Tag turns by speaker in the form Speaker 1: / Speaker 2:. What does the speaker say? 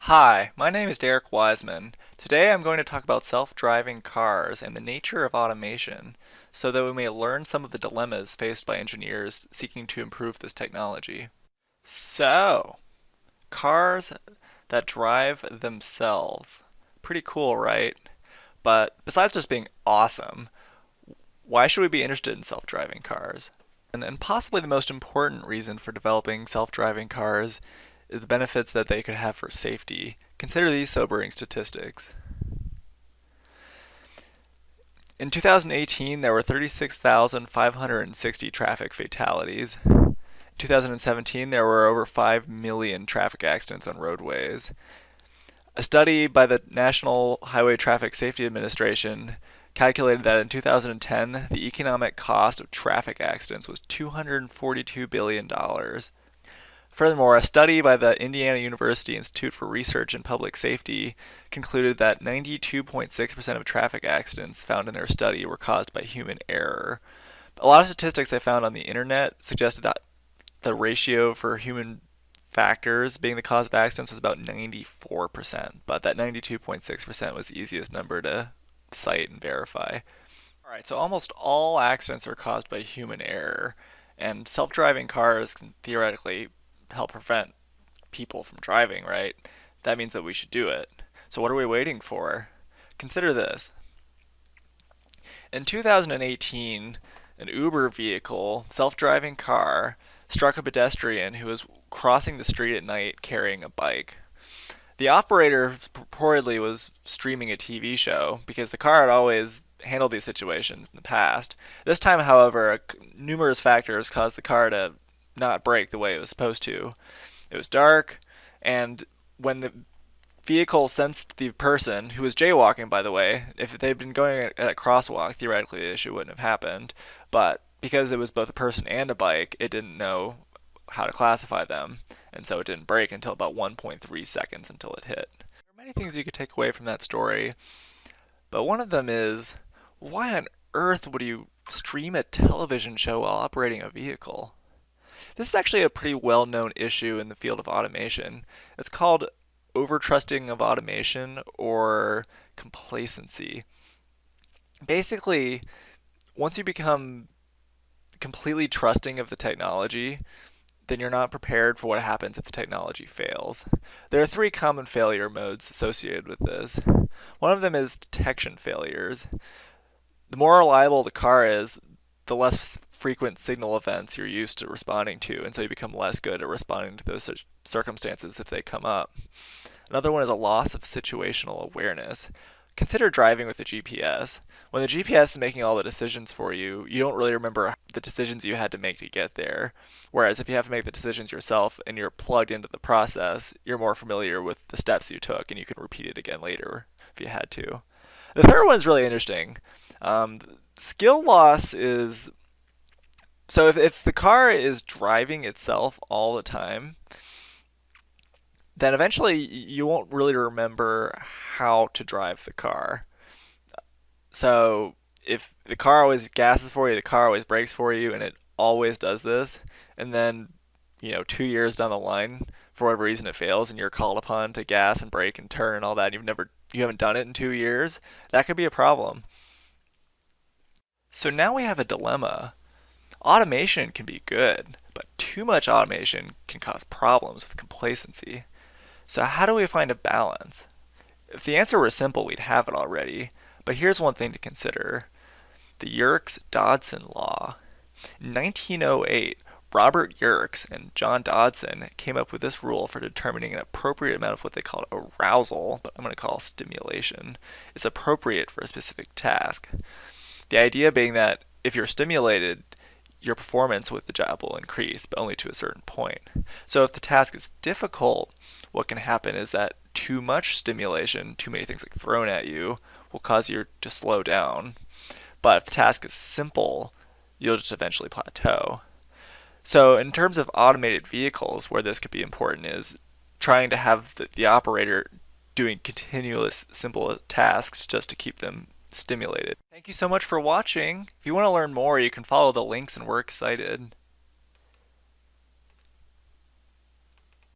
Speaker 1: Hi, my name is Derek Wiseman. Today I'm going to talk about self-driving cars and the nature of automation so that we may learn some of the dilemmas faced by engineers seeking to improve this technology. So, cars that drive themselves. Pretty cool, right? But besides just being awesome, why should we be interested in self-driving cars? And possibly the most important reason for developing self-driving cars is the benefits that they could have for safety. Consider these sobering statistics. In 2018, there were 36,560 traffic fatalities. In 2017, there were over 5 million traffic accidents on roadways. A study by the National Highway Traffic Safety Administration calculated that in 2010, the economic cost of traffic accidents was $242 billion. Furthermore, a study by the Indiana University Institute for Research in Public Safety concluded that 92.6% of traffic accidents found in their study were caused by human error. A lot of statistics I found on the internet suggested that the ratio for human factors being the cause of accidents was about 94%, but that 92.6% was the easiest number to cite and verify. Alright, so almost all accidents are caused by human error, and self-driving cars can theoretically help prevent people from driving, right? That means that we should do it. So what are we waiting for? Consider this. In 2018, an Uber vehicle, self-driving car, struck a pedestrian who was crossing the street at night carrying a bike. The operator purportedly was streaming a TV show because the car had always handled these situations in the past. This time, however, numerous factors caused the car to not brake the way it was supposed to. It was dark, and when the vehicle sensed the person, who was jaywalking, by the way, if they'd been going at a crosswalk, theoretically the issue wouldn't have happened. But because it was both a person and a bike, it didn't know how to classify them, and so it didn't brake until about 1.3 seconds until it hit. There are many things you could take away from that story, but one of them is, why on earth would you stream a television show while operating a vehicle? This is actually a pretty well-known issue in the field of automation. It's called overtrusting of automation or complacency. Basically, once you become completely trusting of the technology, then you're not prepared for what happens if the technology fails. There are three common failure modes associated with this. One of them is detection failures. The more reliable the car is, the less frequent signal events you're used to responding to, and so you become less good at responding to those circumstances if they come up. Another one is a loss of situational awareness. Consider driving with a GPS. When the GPS is making all the decisions for you, you don't really remember the decisions you had to make to get there. Whereas if you have to make the decisions yourself and you're plugged into the process, you're more familiar with the steps you took and you can repeat it again later if you had to. The third one is really interesting. Skill loss is, so if the car is driving itself all the time, then eventually you won't really remember how to drive the car. So if the car always gasses for you, the car always brakes for you, and it always does this, and then 2 years down the line, for whatever reason it fails, and you're called upon to gas and brake and turn and all that, and you haven't done it in 2 years, that could be a problem. So now we have a dilemma. Automation can be good, but too much automation can cause problems with complacency. So how do we find a balance? If the answer were simple, we'd have it already. But here's one thing to consider. The Yerkes-Dodson Law. In 1908, Robert Yerkes and John Dodson came up with this rule for determining an appropriate amount of what they called arousal, but I'm going to call stimulation, is appropriate for a specific task. The idea being that if you're stimulated, your performance with the job will increase, but only to a certain point. So if the task is difficult, what can happen is that too much stimulation, too many things like thrown at you, will cause you to slow down. But if the task is simple, you'll just eventually plateau. So in terms of automated vehicles, where this could be important is trying to have the operator doing continuous simple tasks just to keep them stimulated. Thank you so much for watching. If you want to learn more, you can follow the links and we're excited.